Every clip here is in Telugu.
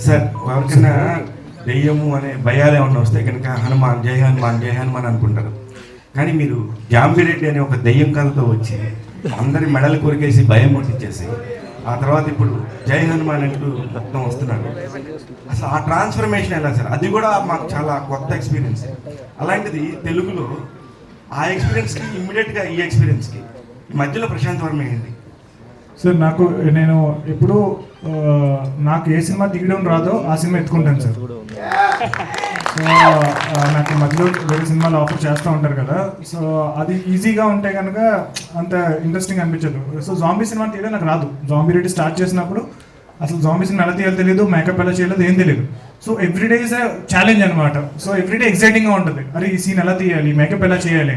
సార్ ఎవరికైనా దెయ్యము అనే భయాలు ఏమన్నా వస్తే కనుక హనుమాన్ జై హనుమాన్ జై హనుమాన్ అనుకుంటారు. కానీ మీరు జాంబిరెడ్డి అనే ఒక దెయ్యం కథతో వచ్చి అందరి మెడలు కొరికేసి భయం పుట్టించేసి ఆ తర్వాత ఇప్పుడు జై హనుమాన్ అంటూ మొత్తం వస్తున్నారు. అసలు ఆ ట్రాన్స్ఫర్మేషన్ ఎలా సార్? అది కూడా మాకు చాలా కొత్త ఎక్స్పీరియన్స్. అలాంటిది తెలుగులో ఆ ఎక్స్పీరియన్స్కి ఇమ్మీడియట్గా ఈ ఎక్స్పీరియన్స్కి మధ్యలో ప్రశాంత్ వర్మ ఏంటి సార్? నేను ఎప్పుడు నాకు ఏ సినిమా తీయడం రాదో ఆ సినిమా ఎత్తుకుంటాను సార్. సో నాకు మధ్యలో వేరే సినిమాలు ఆఫర్ చేస్తూ ఉంటారు కదా, సో అది ఈజీగా ఉంటే కనుక అంత ఇంట్రెస్టింగ్ అనిపించదు. సో జాంబీ సినిమా తీయడం నాకు రాదు. జాంబీ రెడ్డి స్టార్ట్ చేసినప్పుడు అసలు జాంబీ సినిమా ఎలా తీయాలో తెలియదు, మేకప్ ఎలా చేయలేదు, ఏం తెలియదు. సో ఎవ్రీడే ఇస్ ఛాలెంజ్ అనమాట. సో ఎవ్రీడే ఎక్సైటింగ్గా ఉంటుంది, అరే ఈ సీన్ ఎలా తీయాలి, మేకప్ ఎలా చేయాలి.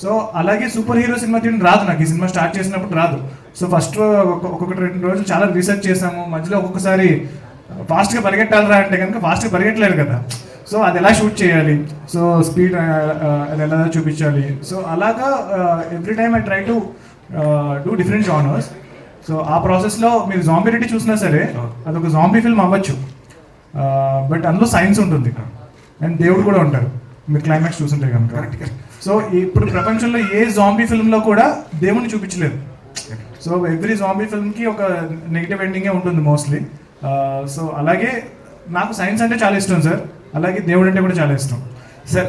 సో అలాగే సూపర్ హీరో సినిమా తీయడం రాదు నాకు, ఈ సినిమా స్టార్ట్ చేసినప్పుడు రాదు. సో ఫస్ట్ ఒక్కొక్కటి 2 రోజులు చాలా రీసెర్చ్ చేసాము. మధ్యలో ఒక్కొక్కసారి ఫాస్ట్గా పరిగెట్టాలరా అంటే కనుక ఫాస్ట్గా పరిగెట్టలేరు కదా, సో అది ఎలా షూట్ చేయాలి, సో స్పీడ్ అది ఎలా చూపించాలి. సో అలాగా every time I try to do different genres. So ఆ ప్రాసెస్లో మీరు జాంబీ రెడ్డి చూసినా సరే అదొక జాంబీ ఫిల్మ్ అవ్వచ్చు, బట్ అందులో సైన్స్ ఉంటుంది అండ్ దేవుడు కూడా ఉంటారు మీరు క్లైమాక్స్ చూస్తుంటే కనుక. సో ఇప్పుడు ప్రపంచంలో ఏ జాంబీ ఫిల్మ్లో కూడా దేవుడిని చూపించలేదు. సో ఎవ్రీ జాంబీ ఫిల్మ్కి ఒక నెగిటివ్ ఎండింగే ఉంటుంది మోస్ట్లీ. సో అలాగే నాకు సైన్స్ అంటే చాలా ఇష్టం సార్, అలాగే దేవుడు అంటే కూడా చాలా ఇష్టం సార్.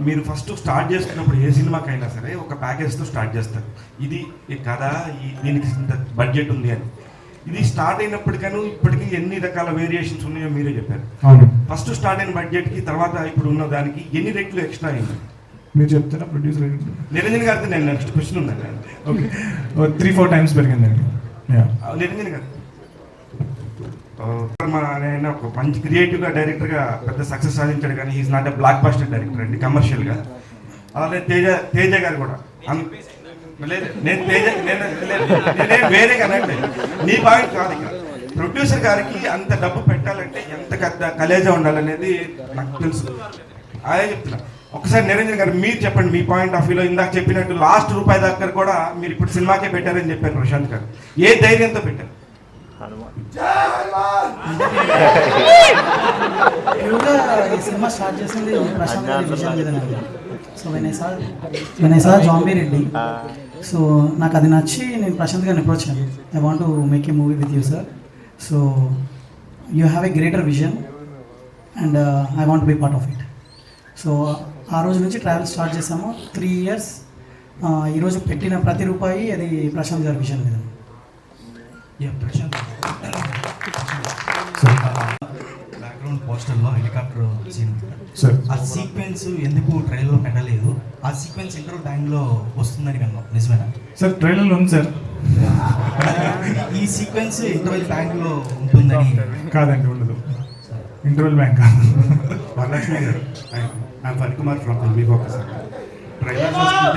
మీరు ఫస్ట్ స్టార్ట్ చేసుకున్నప్పుడు ఏ సినిమాకైనా సరే ఒక ప్యాకేజ్తో స్టార్ట్ చేస్తారు. ఇది కథ, దీనికి ఇంత బడ్జెట్ ఉంది అని. ఇది స్టార్ట్ అయినప్పటికీ ఇప్పటికీ ఎన్ని రకాల వేరియేషన్స్ ఉన్నాయో మీరే చెప్పారు. అవును, ఫస్ట్ స్టార్ట్ అయిన బడ్జెట్కి తర్వాత ఇప్పుడు ఉన్న దానికి ఎన్ని రెట్లు ఎక్స్ట్రా అయింది మీరు చెప్తారా? ప్రొడ్యూసర్ నిరంజన్ గారితో నేను నెక్స్ట్ క్వశ్చన్ ఉందండి. ఓకే, 3-4 టైమ్స్ పెరిగిందండి. నిరంజన్ గారు ఆయన ఒక మంచి క్రియేటివ్గా డైరెక్టర్గా పెద్ద సక్సెస్ సాధించాడు, కానీ he's not a blockbuster director అండి కమర్షియల్గా. అలాగే తేజ గారు కూడా లేదు, నేను నేనే వేరే కనట్లేదు, నీ పాయింట్ కాదు. ఇక్కడ ప్రొడ్యూసర్ గారికి అంత డబ్బు పెట్టాలంటే ఎంత కలేజా ఉండాలనేది నాకు తెలుసు, అదే చెప్తున్నా. ఒకసారి నిరంజన్ గారు మీరు చెప్పండి మీ పాయింట్ ఆఫ్ వ్యూలో. ఇందాక చెప్పినట్టు లాస్ట్ రూపాయి దగ్గర కూడా మీరు ఇప్పుడు సినిమాకే పెట్టారని చెప్పారు ప్రశాంత్ గారు. ఏ ధైర్యంతో పెట్టారు? ఈ సినిమా స్టార్ట్ చేసింది ప్రశాంత్ గారి విజన్ మీద. So when I saw zombie Reddy, so నాకు అది నచ్చి నేను ప్రశాంత్ గారిని అప్రోచ్ అయ్యాను. I want to make a movie with you sir. So you have a greater vision and I want be part of it. So ఆ రోజు నుంచి ట్రావెల్ స్టార్ట్ చేసాము. 3 years. ఈరోజు పెట్టిన ప్రతి రూపాయి అది ప్రశాంత్ గారి విజన్ మీద. బ్యాక్గ్రౌండ్ పోస్టర్లో హెలికాప్టర్ సీన్ సార్, ఆ సీక్వెన్స్ ఎందుకు ట్రైలర్లో పెట్టలేదు? ఆ సీక్వెన్స్ ఇంటర్వల్ టైంలో వస్తుందని విన్నాం, నిజమేనా సార్? ట్రైలర్లో ఉంది సార్. ఈ సీక్వెన్స్ ఇంటర్వల్ టైంలో ఉంటుందని? కాదండి, ఉండదు. ఇంటర్వల్ బ్యాంక్ వరలక్ష్మి గారు, I'm Phanikumar from filmy focus. Trailer